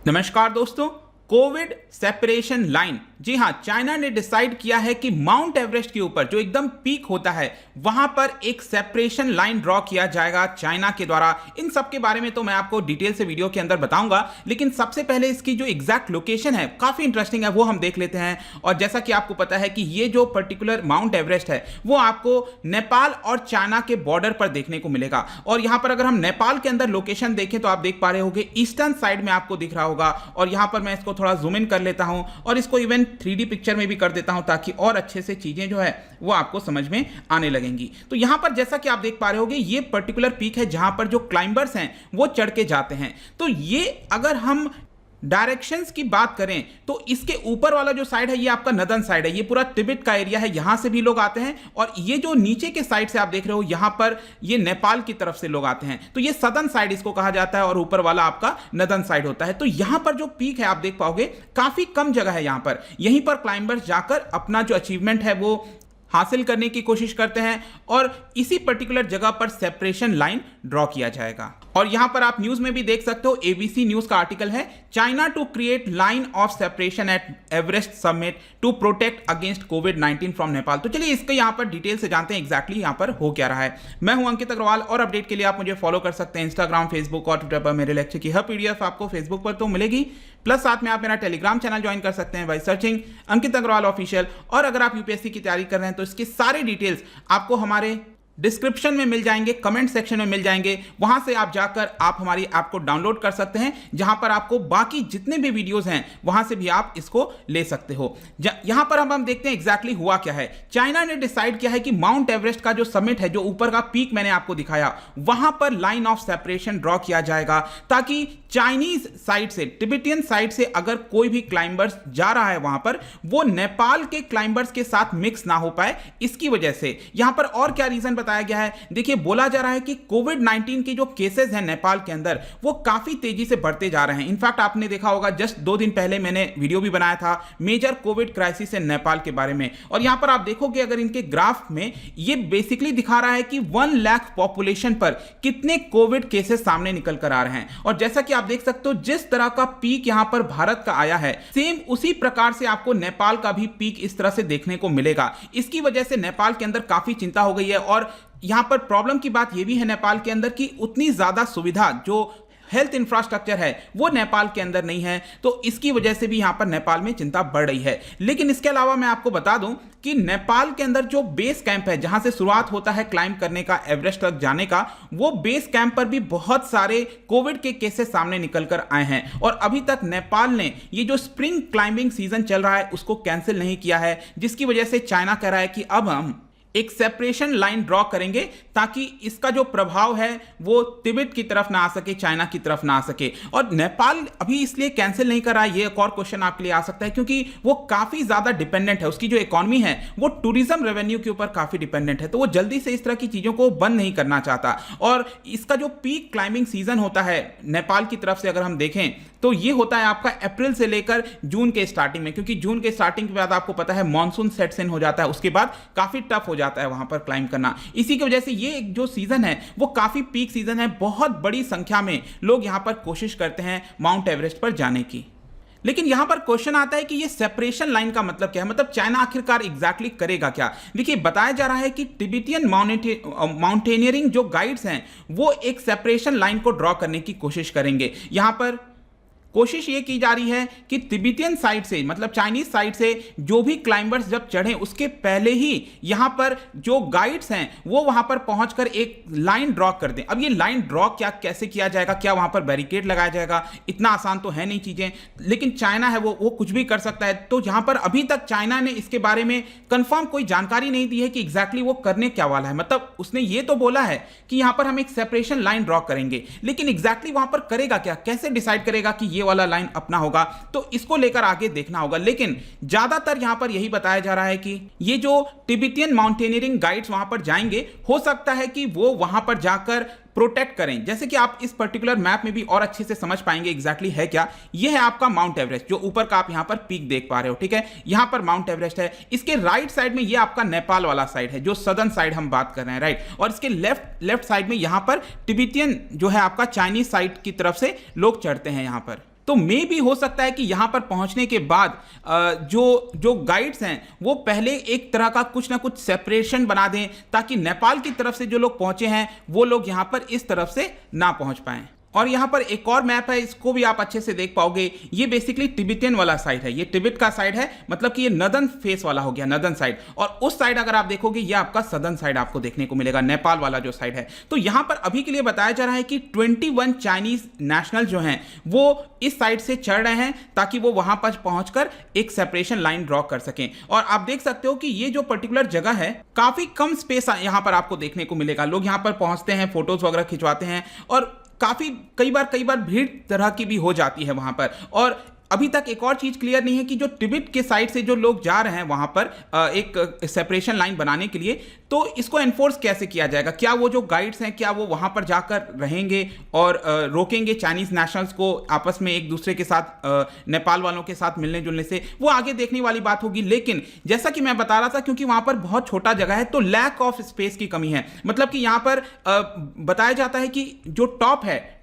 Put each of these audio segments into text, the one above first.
नमस्कार दोस्तों। Covid separation line, जी हां, चाइना ने डिसाइड किया है कि माउंट एवरेस्ट के ऊपर जो एकदम पीक होता है वहां पर एक सेपरेशन लाइन ड्रॉ किया जाएगा चाइना के द्वारा। इन सब के बारे में तो मैं आपको डिटेल से वीडियो के अंदर बताऊंगा, लेकिन सबसे पहले इसकी जो एग्जैक्ट लोकेशन है काफी इंटरेस्टिंग है, वो हम देख लेते हैं। और जैसा कि आपको पता है कि ये जो पर्टिकुलर माउंट एवरेस्ट है वो आपको नेपाल और चाइना के बॉर्डर पर देखने को मिलेगा। और यहां पर अगर हम नेपाल के अंदर लोकेशन देखें तो आप देख पा रहे होंगे ईस्टर्न साइड में आपको दिख रहा होगा। और यहां पर मैं इसको थोड़ा जूम इन कर लेता हूं और इसको इवन 3D पिक्चर में भी कर देता हूं ताकि और अच्छे से चीजें जो है वो आपको समझ में आने लगेंगी। तो यहां पर जैसा कि आप देख पा रहे होंगे ये पर्टिकुलर पीक है जहां पर जो क्लाइंबर्स हैं वो चढ़ के जाते हैं। तो ये अगर हम डायरेक्शंस की बात करें तो इसके ऊपर वाला जो साइड है ये आपका नदन साइड है, ये पूरा तिब्बत का एरिया है, यहां से भी लोग आते हैं। और ये जो नीचे के साइड से आप देख रहे हो यहां पर ये नेपाल की तरफ से लोग आते हैं, तो ये सदर्न साइड इसको कहा जाता है और ऊपर वाला आपका नदन साइड होता है। तो यहां पर जो पीक है आप देख पाओगे काफी कम जगह है यहां पर, यहीं पर क्लाइंबर्स जाकर अपना जो अचीवमेंट है वो हासिल करने की कोशिश करते हैं और इसी पर्टिकुलर जगह पर सेपरेशन लाइन ड्रॉ किया जाएगा। और यहां पर आप न्यूज में भी देख सकते हो, एबीसी न्यूज का आर्टिकल है, China to create line of separation at Everest summit to protect against कोविड-19 फ्रॉम नेपाल। तो चलिए इसके यहां पर डिटेल से जानते हैं एग्जैक्टली यहां पर हो क्या रहा है। मैं हूं अंकित अग्रवाल और अपडेट के लिए आप मुझे फॉलो कर सकते हैं इंस्टाग्राम, फेसबुक और ट्विटर पर। मेरे लेक्चर की हर पीडीएफ आपको फेसबुक पर तो मिलेगी, प्लस साथ में आप मेरा टेलीग्राम चैनल ज्वाइन कर सकते हैं by searching Ankit Agarwal official. और अगर आप यूपीएससी की तैयारी कर रहे हैं तो इसके सारे डिटेल्स आपको हमारे डिस्क्रिप्शन में मिल जाएंगे, कमेंट सेक्शन में मिल जाएंगे, वहां से आप जाकर आप हमारी ऐप को डाउनलोड कर सकते हैं जहां पर आपको बाकी जितने भी वीडियोस हैं वहां से भी आप इसको ले सकते हो। यहां पर हम देखते हैं एग्जैक्टली हुआ क्या है। चाइना ने डिसाइड किया है कि माउंट एवरेस्ट का जो समिट है, जो ऊपर का पीक मैंने आपको दिखाया, वहां पर लाइन ऑफ सेपरेशन ड्रॉ किया जाएगा ताकि चाइनीज साइड से, तिब्बतियन साइड से अगर कोई भी क्लाइंबर्स जा रहा है वहां पर, वो नेपाल के क्लाइंबर्स के साथ मिक्स ना हो पाए। इसकी वजह से यहां पर और क्या रीजन बताया गया है, देखिए बोला जा रहा है कि कोविड-19 के जो केसेस हैं नेपाल के अंदर वो काफी तेजी से बढ़ते जा रहे हैं। इनफैक्ट आपने देखा होगा जस्ट 2 दिन पहले मैंने वीडियो भी बनाया था major covid crisis in Nepal के बारे में। और यहां पर आप देखोगे अगर इनके ग्राफ में ये बेसिकली दिखा रहा है कि 1 लाख पॉपुलेशन पर कितने कोविड केसेस सामने निकल कर आ रहे हैं। और जैसा कि आप देख सकते हो जिस तरह का पीक यहां पर भारत का आया है, सेम उसी प्रकार से आपको नेपाल का भी पीक इस तरह से देखने को मिलेगा। इसकी वजह से नेपाल के अंदर काफी चिंता हो गई है। और यहां पर प्रॉब्लम की बात यह भी है नेपाल के अंदर कि उतनी ज्यादा सुविधा जो हेल्थ इंफ्रास्ट्रक्चर है वो नेपाल के अंदर नहीं है, तो इसकी वजह से भी यहां पर नेपाल में चिंता बढ़ रही है। लेकिन इसके अलावा मैं आपको बता दूं कि नेपाल के अंदर जो बेस कैंप है जहां से शुरुआत होता है क्लाइंब करने का, एवरेस्ट तक जाने का, वो बेस कैंप पर भी बहुत सारे कोविड के केसेस सामने निकल कर आए हैं। और अभी तक नेपाल ने ये जो स्प्रिंग क्लाइंबिंग सीजन चल रहा है उसको कैंसिल नहीं किया है, जिसकी वजह से चाइना कह रहा है कि अब हम एक सेपरेशन लाइन ड्रॉ करेंगे ताकि इसका जो प्रभाव है वो तिब्बत की तरफ ना आ सके, चाइना की तरफ ना आ सके। और नेपाल अभी इसलिए कैंसिल नहीं कर रहा है, ये एक और क्वेश्चन आपके लिए आ सकता है, क्योंकि वो काफी ज्यादा डिपेंडेंट है, उसकी जो इकोनॉमी है वो टूरिज्म रेवेन्यू के ऊपर काफी डिपेंडेंट है, तो वो जल्दी से इस तरह की चीजों को बंद नहीं करना चाहता। और इसका जो पीक क्लाइंबिंग सीजन होता है नेपाल की तरफ से अगर हम देखें तो ये होता है आपका अप्रैल से लेकर जून के स्टार्टिंग में, क्योंकि जून के स्टार्टिंग के बाद आपको पता है मॉनसून सेट्स इन हो जाता है, उसके बाद काफी टफ हो जाता है वहां पर क्लाइंब करना। इसी की वजह से ये जो सीजन है वो काफी पीक सीजन है, बहुत बड़ी संख्या में लोग यहां पर कोशिश करते हैं माउंट एवरेस्ट पर जाने की। लेकिन यहां पर क्वेश्चन आता है कि ये सेपरेशन लाइन का मतलब क्या है, मतलब चाइना आखिरकार एग्जैक्टली करेगा क्या। देखिए बताया जा रहा है कि तिब्बतियन माउंटेनियरिंग जो गाइड्स हैं वो एक सेपरेशन लाइन को ड्रॉ करने की कोशिश करेंगे। यहां पर कोशिश ये की जा रही है कि तिब्बतियन साइड से, मतलब चाइनीज साइड से जो भी क्लाइंबर्स जब चढ़े उसके पहले ही यहां पर जो गाइड्स हैं वो वहां पर पहुंचकर एक लाइन ड्रॉ कर दें। अब ये लाइन ड्रॉ कैसे किया जाएगा, क्या वहां पर बैरिकेड लगाया जाएगा, इतना आसान तो है नहीं चीजें, लेकिन चाइना है वो कुछ भी कर सकता है। तो यहां पर अभी तक चाइना ने इसके बारे में कंफर्म कोई जानकारी नहीं दी है कि एग्जैक्टली वो करने क्या वाला है। मतलब उसने ये तो बोला है कि यहां पर हम एक सेपरेशन लाइन ड्रॉ करेंगे, लेकिन एग्जैक्टली वहां पर करेगा क्या, कैसे डिसाइड करेगा कि ये वाला लाइन अपना होगा, तो इसको लेकर आगे देखना होगा। लेकिन ज्यादातर यहां पर यही बताया जा रहा है कि ये जो तिब्बतियन माउंटेनियरिंग गाइड्स वहां पर जाएंगे, हो सकता है कि वो वहां पर जाकर प्रोटेक्ट करें। जैसे कि आप इस पर्टिकुलर मैप में भी और अच्छे से समझ पाएंगे एग्जैक्टली है क्या। ये है आपका माउंट एवरेस्ट, जो ऊपर का आप यहां पर पीक देख पा रहे हो, ठीक है, यहां पर माउंट एवरेस्ट है। इसके राइट साइड में ये आपका नेपाल वाला साइड है, जो सदर्न साइड हम बात कर रहे हैं, राइट। और इसके लेफ्ट साइड में यहां पर तिब्बतियन जो है आपका चाइनीज साइड की तरफ से लोग चढ़ते हैं यहां पर। तो मे भी हो सकता है कि यहां पर पहुंचने के बाद जो गाइड्स हैं वो पहले एक तरह का कुछ ना कुछ सेपरेशन बना दें, ताकि नेपाल की तरफ से जो लोग पहुंचे हैं वो लोग यहां पर इस तरफ से ना पहुंच पाएं। और यहाँ पर एक और मैप है, इसको भी आप अच्छे से देख पाओगे। ये बेसिकली तिब्बतियन वाला साइड है, ये तिब्बत का साइड है, मतलब कि ये नदन फेस वाला हो गया, नदन साइड। और उस साइड अगर आप देखोगे ये आपका सदर्न साइड आपको देखने को मिलेगा, नेपाल वाला जो साइड है। तो यहाँ पर अभी के लिए बताया जा रहा है कि 21 चाइनीज नेशनल जो हैं वो इस साइड से चढ़ रहे हैं, ताकि वो वहां पर पहुंचकर एक सेपरेशन लाइन ड्रॉ कर सकें। और आप देख सकते हो कि ये जो पर्टिकुलर जगह है काफी कम स्पेस यहाँ पर आपको देखने को मिलेगा। लोग यहाँ पर पहुंचते हैं, फोटोज वगैरह खिंचवाते हैं, और काफी कई बार भीड़ तरह की भी हो जाती है वहां पर। और अभी तक एक और चीज क्लियर नहीं है कि जो तिब्बत के साइड से जो लोग जा रहे हैं वहां पर एक सेपरेशन लाइन बनाने के लिए, तो इसको एनफोर्स कैसे किया जाएगा। क्या वो जो गाइड्स हैं क्या वो वहां पर जाकर रहेंगे और रोकेंगे चाइनीज नेशनल्स को आपस में एक दूसरे के साथ, नेपाल वालों के साथ मिलने जुलने से, वो आगे देखने वाली बात होगी। लेकिन जैसा कि मैं बता रहा था, क्योंकि वहां पर बहुत छोटा जगह है तो लैक ऑफ स्पेस की कमी है। मतलब कि यहां पर बताया जाता है कि जो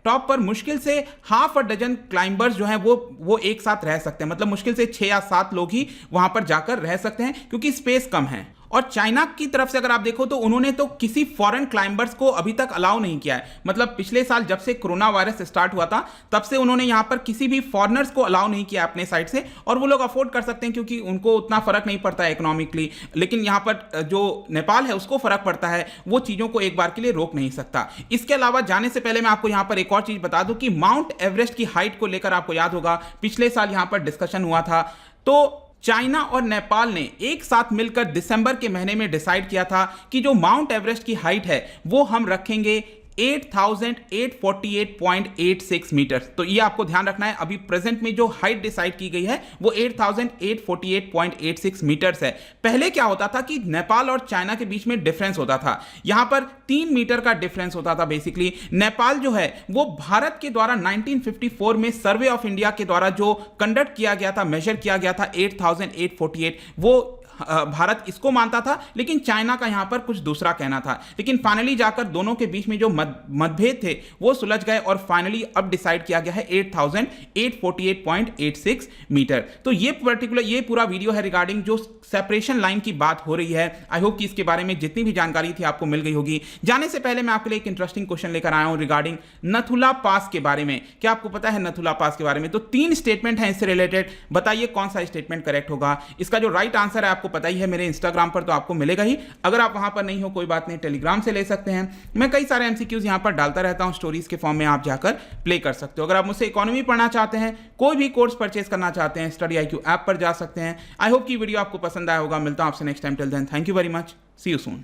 टॉप पर मुश्किल से हाफ अ डजन क्लाइंबर्स जो हैं वो एक साथ रह सकते हैं। मतलब मुश्किल से 6 या 7 लोग ही वहां पर जाकर रह सकते हैं, क्योंकि स्पेस कम है। और चाइना की तरफ से अगर आप देखो तो उन्होंने तो किसी फॉरेन क्लाइंबर्स को अभी तक अलाउ नहीं किया है। मतलब पिछले साल जब से कोरोना वायरस स्टार्ट हुआ था तब से उन्होंने यहां पर किसी भी फॉरेनर्स को अलाउ नहीं किया अपने साइड से। और वो लोग अफोर्ड कर सकते हैं क्योंकि उनको उतना फर्क नहीं पड़ता है इकोनॉमिकली, लेकिन यहां पर जो नेपाल है उसको फर्क पड़ता है, वो चीजों को एक बार के लिए रोक नहीं सकता। इसके अलावा जाने से पहले मैं आपको यहां पर एक और चीज बता दूं कि माउंट एवरेस्ट की हाइट को लेकर आपको याद होगा पिछले साल यहां पर डिस्कशन हुआ था। तो चाइना और नेपाल ने एक साथ मिलकर दिसंबर के महीने में डिसाइड किया था कि जो माउंट एवरेस्ट की हाइट है वो हम रखेंगे 8,848.86 मीटर। तो ये आपको ध्यान रखना है, अभी प्रेजेंट में जो हाइट डिसाइड की गई है वो 8,848.86 मीटर्स है। पहले क्या होता था कि नेपाल और चाइना के बीच में डिफरेंस होता था, यहां पर 3 मीटर का डिफरेंस होता था। बेसिकली नेपाल जो है वो भारत के द्वारा 1954 में सर्वे ऑफ इंडिया के द्वारा जो कंडक्ट किया गया था, मेजर किया गया था 8,848, वो भारत इसको मानता था, लेकिन चाइना का यहां पर कुछ दूसरा कहना था। लेकिन फाइनली जाकर दोनों के बीच में जो मतभेद थे वो सुलझ गए और फाइनली अब डिसाइड किया गया है 8,848.86 मीटर। तो ये पूरा वीडियो है रिगार्डिंग जो सेपरेशन लाइन की बात हो रही है। आई होप कि इसके बारे में जितनी भी जानकारी थी आपको मिल गई होगी। जाने से पहले मैं आपके लिए एक इंटरेस्टिंग क्वेश्चन लेकर आया हूं रिगार्डिंग नथुला पास के बारे में। क्या आपको पता है नथुला पास के बारे में? तो 3 स्टेटमेंट हैं इससे रिलेटेड, बताइए कौन सा स्टेटमेंट करेक्ट होगा। इसका जो राइट आंसर है आपको पता ही है, मेरे इंस्टाग्राम पर तो आपको मिलेगा ही। अगर आप वहां पर नहीं हो कोई बात नहीं, टेलीग्राम से ले सकते हैं। मैं कई सारे एमसीक्यूज यहां पर डालता रहता हूं, स्टोरीज के फॉर्म में आप जाकर प्ले कर सकते हो। अगर आप मुझसे इकोनॉमी पढ़ना चाहते हैं, कोई भी कोर्स परचेस करना चाहते हैं, स्टडी IQ ऐप पर जा सकते हैं। आई होप कि वीडियो आपको पसंद आया होगा। मिलता हूं आपसे next time. Till then thank you very much, see you soon.